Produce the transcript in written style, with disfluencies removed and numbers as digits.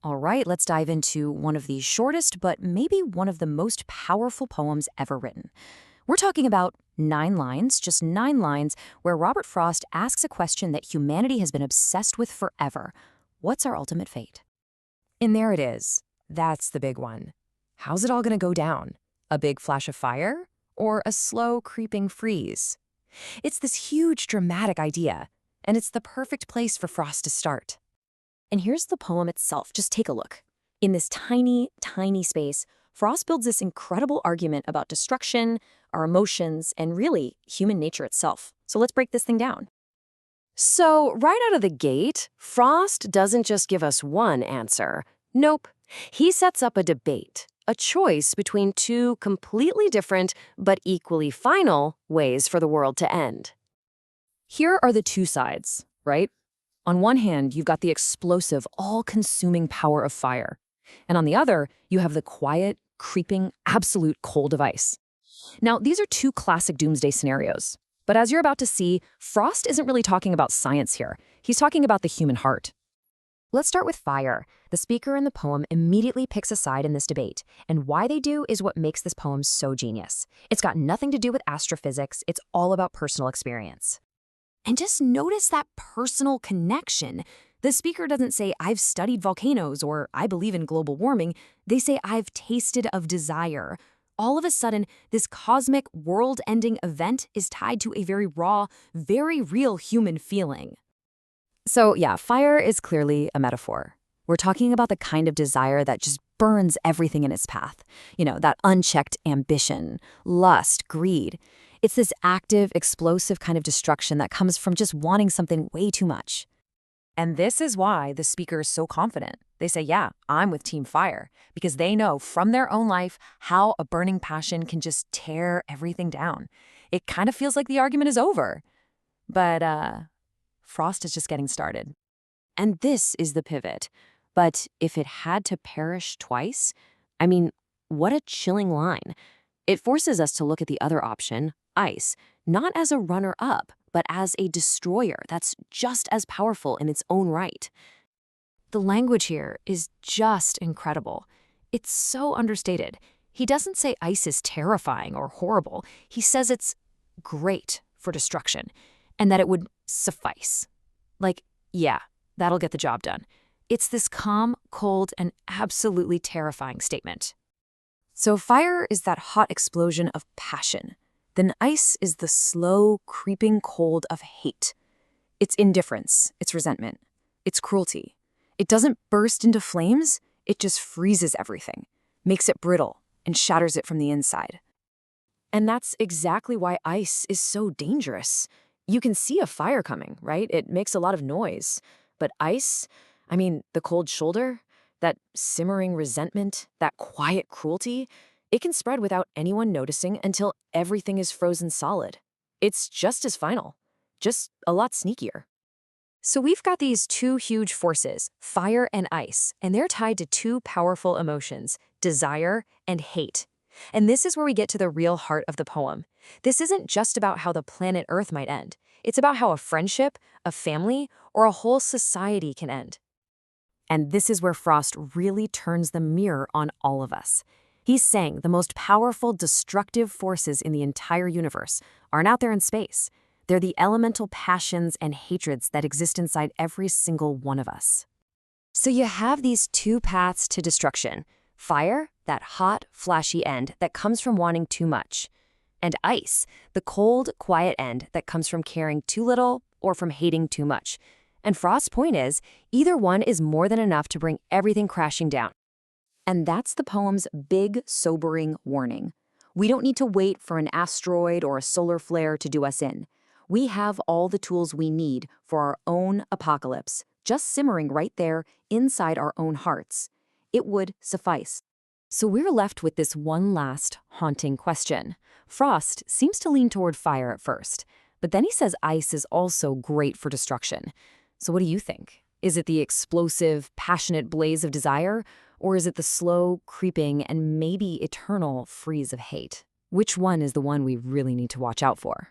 All right, let's dive into one of the shortest, but maybe one of the most powerful poems ever written. We're talking about 9 lines, just 9 lines, where Robert Frost asks a question that humanity has been obsessed with forever. What's our ultimate fate? And there it is. That's the big one. How's it all going to go down? A big flash of fire? Or a slow, creeping freeze? It's this huge, dramatic idea, and it's the perfect place for Frost to start. And here's the poem itself. Just take a look. In this tiny, tiny space, Frost builds this incredible argument about destruction, our emotions, and really human nature itself. So let's break this thing down. So, right out of the gate, Frost doesn't just give us one answer. Nope. He sets up a debate, a choice between two completely different but equally final ways for the world to end. Here are the two sides, right? On one hand, you've got the explosive, all-consuming power of fire. And on the other, you have the quiet, creeping, absolute cold of ice. Now, these are two classic doomsday scenarios. But as you're about to see, Frost isn't really talking about science here. He's talking about the human heart. Let's start with fire. The speaker in the poem immediately picks a side in this debate, and why they do is what makes this poem so genius. It's got nothing to do with astrophysics, it's all about personal experience. And just notice that personal connection. The speaker doesn't say, "I've studied volcanoes," or "I believe in global warming." They say, "I've tasted of desire." All of a sudden, this cosmic, world-ending event is tied to a very raw, very real human feeling. So yeah, fire is clearly a metaphor. We're talking about the kind of desire that just burns everything in its path. You know, that unchecked ambition, lust, greed. It's this active, explosive kind of destruction that comes from just wanting something way too much. And this is why the speaker is so confident. They say, yeah, I'm with Team Fire, because they know from their own life how a burning passion can just tear everything down. It kind of feels like the argument is over. But Frost is just getting started. And this is the pivot. But if it had to perish twice, I mean, what a chilling line. It forces us to look at the other option, ice, not as a runner-up, but as a destroyer that's just as powerful in its own right. The language here is just incredible. It's so understated. He doesn't say ice is terrifying or horrible. He says it's great for destruction, and that it would suffice. Like, yeah, that'll get the job done. It's this calm, cold, and absolutely terrifying statement. So fire is that hot explosion of passion. Then ice is the slow, creeping cold of hate. It's indifference, it's resentment, it's cruelty. It doesn't burst into flames, it just freezes everything, makes it brittle, and shatters it from the inside. And that's exactly why ice is so dangerous. You can see a fire coming, right? It makes a lot of noise. But ice, I mean, the cold shoulder, that simmering resentment, that quiet cruelty, it can spread without anyone noticing until everything is frozen solid. It's just as final, just a lot sneakier. So we've got these two huge forces, fire and ice, and they're tied to two powerful emotions, desire and hate. And this is where we get to the real heart of the poem. This isn't just about how the planet Earth might end. It's about how a friendship, a family, or a whole society can end. And this is where Frost really turns the mirror on all of us. He's saying the most powerful destructive forces in the entire universe aren't out there in space. They're the elemental passions and hatreds that exist inside every single one of us. So you have these two paths to destruction. Fire, that hot, flashy end that comes from wanting too much. And ice, the cold, quiet end that comes from caring too little or from hating too much. And Frost's point is, either one is more than enough to bring everything crashing down. And that's the poem's big, sobering warning. We don't need to wait for an asteroid or a solar flare to do us in. We have all the tools we need for our own apocalypse, just simmering right there inside our own hearts. It would suffice. So we're left with this one last haunting question. Frost seems to lean toward fire at first, but then he says ice is also great for destruction. So what do you think? Is it the explosive, passionate blaze of desire, or is it the slow, creeping, and maybe eternal freeze of hate? Which one is the one we really need to watch out for?